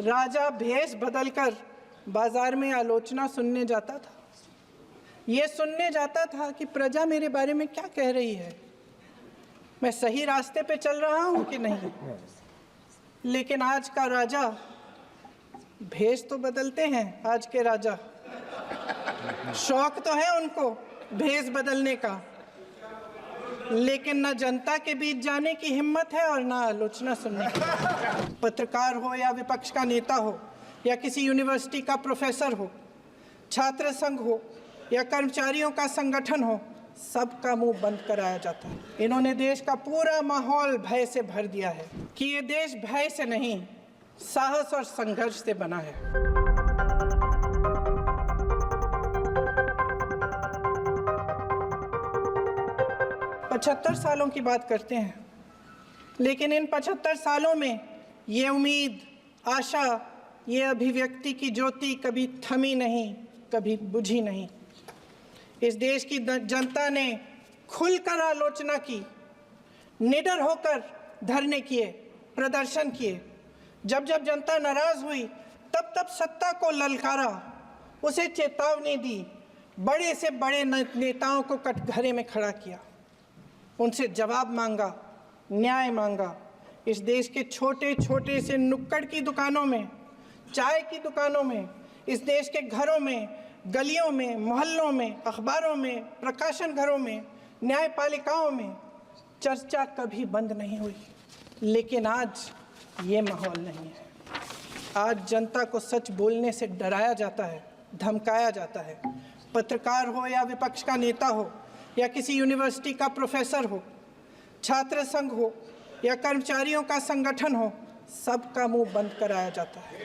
राजा भेष बदलकर बाजार में आलोचना सुनने जाता था। ये सुनने जाता था कि प्रजा मेरे बारे में क्या कह रही है, मैं सही रास्ते पे चल रहा हूँ कि नहीं। लेकिन आज का राजा, भेष तो बदलते हैं आज के राजा, शौक तो है उनको भेष बदलने का, लेकिन न जनता के बीच जाने की हिम्मत है और न आलोचना सुनने की। पत्रकार हो या विपक्ष का नेता हो या किसी यूनिवर्सिटी का प्रोफेसर हो, छात्र संघ हो या कर्मचारियों का संगठन हो, सबका मुंह बंद कराया जाता है। इन्होंने देश का पूरा माहौल भय से भर दिया है कि ये देश भय से नहीं, साहस और संघर्ष से बना है। 75 सालों की बात करते हैं, लेकिन इन 75 सालों में ये उम्मीद, आशा, ये अभिव्यक्ति की ज्योति कभी थमी नहीं, कभी बुझी नहीं। इस देश की जनता ने खुलकर आलोचना की, निडर होकर धरने किए, प्रदर्शन किए। जब जब जनता नाराज हुई तब तब सत्ता को ललकारा, उसे चेतावनी दी, बड़े से बड़े नेताओं को कटघरे में खड़ा किया, उनसे जवाब मांगा, न्याय मांगा। इस देश के छोटे छोटे से नुक्कड़ की दुकानों में, चाय की दुकानों में, इस देश के घरों में, गलियों में, मोहल्लों में, अखबारों में, प्रकाशन घरों में, न्यायपालिकाओं में चर्चा कभी बंद नहीं हुई। लेकिन आज ये माहौल नहीं है। आज जनता को सच बोलने से डराया जाता है, धमकाया जाता है। पत्रकार हो या विपक्ष का नेता हो या किसी यूनिवर्सिटी का प्रोफेसर हो, छात्र संघ हो या कर्मचारियों का संगठन हो, सबका मुंह बंद कराया जाता है।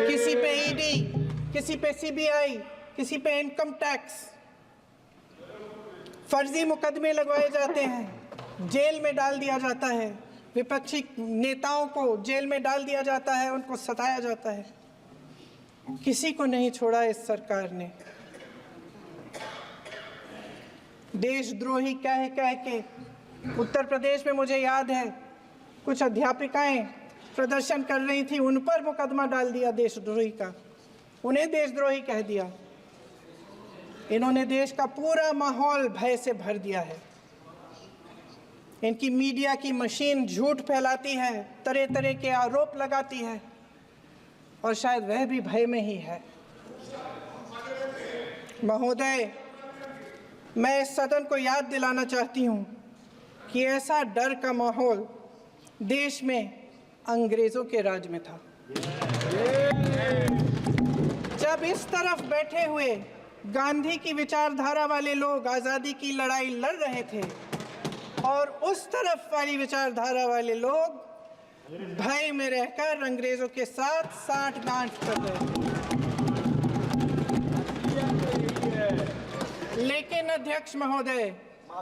किसी पे ईडी, किसी पे सीबीआई, किसी पे इनकम टैक्स, फर्जी मुकदमे लगवाए जाते हैं, जेल में डाल दिया जाता है, विपक्षी नेताओं को जेल में डाल दिया जाता है, उनको सताया जाता है। किसी को नहीं छोड़ा इस सरकार ने। देशद्रोही कह के उत्तर प्रदेश में मुझे याद है कुछ अध्यापिकाएं प्रदर्शन कर रही थी, उन पर मुकदमा डाल दिया देशद्रोही का, उन्हें देशद्रोही कह दिया। इन्होंने देश का पूरा माहौल भय से भर दिया है। इनकी मीडिया की मशीन झूठ फैलाती है, तरह तरह के आरोप लगाती है, और शायद वह भी भय में ही है। महोदय, मैं इस सदन को याद दिलाना चाहती हूँ कि ऐसा डर का माहौल देश में अंग्रेजों के राज में था। जब इस तरफ बैठे हुए गांधी की विचारधारा वाले लोग आज़ादी की लड़ाई लड़ रहे थे और उस तरफ वाली विचारधारा वाले लोग भय में रहकर अंग्रेजों के साथ साठ-गांठ कर रहे थे। लेकिन अध्यक्ष महोदय,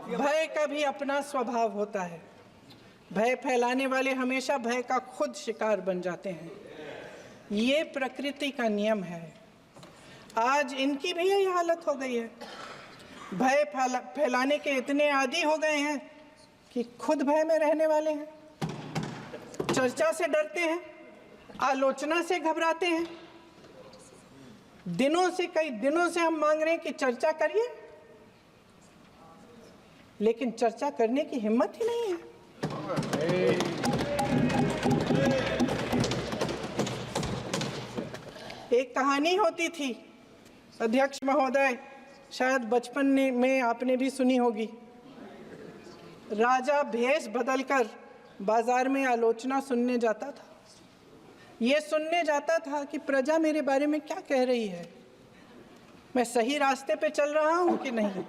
भय का भी अपना स्वभाव होता है। भय फैलाने वाले हमेशा भय का खुद शिकार बन जाते हैं। ये प्रकृति का नियम है। आज इनकी भी यही हालत हो गई है। भय फैलाने के इतने आदी हो गए हैं कि खुद भय में रहने वाले हैं। चर्चा से डरते हैं, आलोचना से घबराते हैं। कई दिनों से हम मांग रहे हैं कि चर्चा करिए, लेकिन चर्चा करने की हिम्मत ही नहीं है। एक कहानी होती थी अध्यक्ष महोदय, शायद बचपन में आपने भी सुनी होगी। राजा भेष बदलकर बाजार में आलोचना सुनने जाता था। ये सुनने जाता था कि प्रजा मेरे बारे में क्या कह रही है, मैं सही रास्ते पे चल रहा हूँ कि नहीं।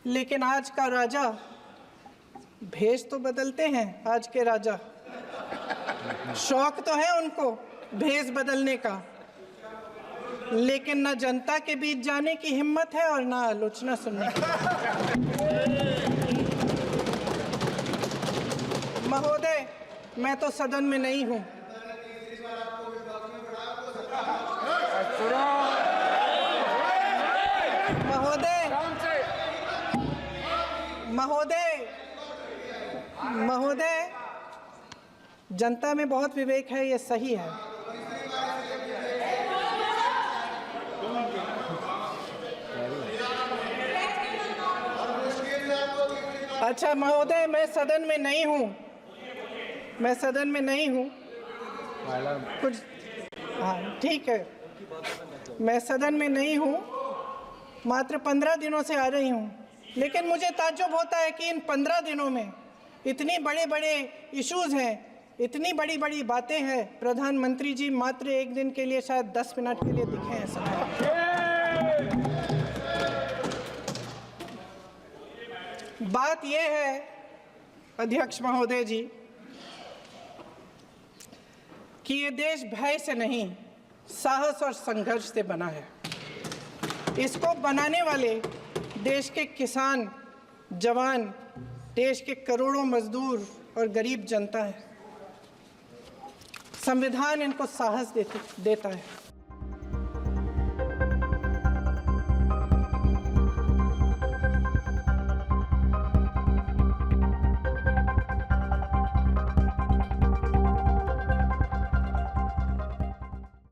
लेकिन आज का राजा, भेष तो बदलते हैं आज के राजा, शौक तो है उनको भेष बदलने का, लेकिन न जनता के बीच जाने की हिम्मत है और न आलोचना सुनने की। महोदय, मैं तो सदन में नहीं हूँ। महोदय, जनता में बहुत विवेक है, ये सही है। अच्छा महोदय, मैं सदन में नहीं हूँ, मैं सदन में नहीं हूँ कुछ। हाँ ठीक है, मैं सदन में नहीं हूँ, मात्र 15 दिनों से आ रही हूँ, लेकिन मुझे ताज्जुब होता है कि इन 15 दिनों में इतनी बड़े बड़े इश्यूज़ हैं, इतनी बड़ी बड़ी बातें हैं। प्रधानमंत्री जी मात्र एक दिन के लिए, शायद 10 मिनट के लिए दिखे हैं सभा। बात यह है अध्यक्ष महोदय जी कि ये देश भय से नहीं, साहस और संघर्ष से बना है। इसको बनाने वाले देश के किसान, जवान, देश के करोड़ों मजदूर और गरीब जनता है। संविधान इनको साहस देता है।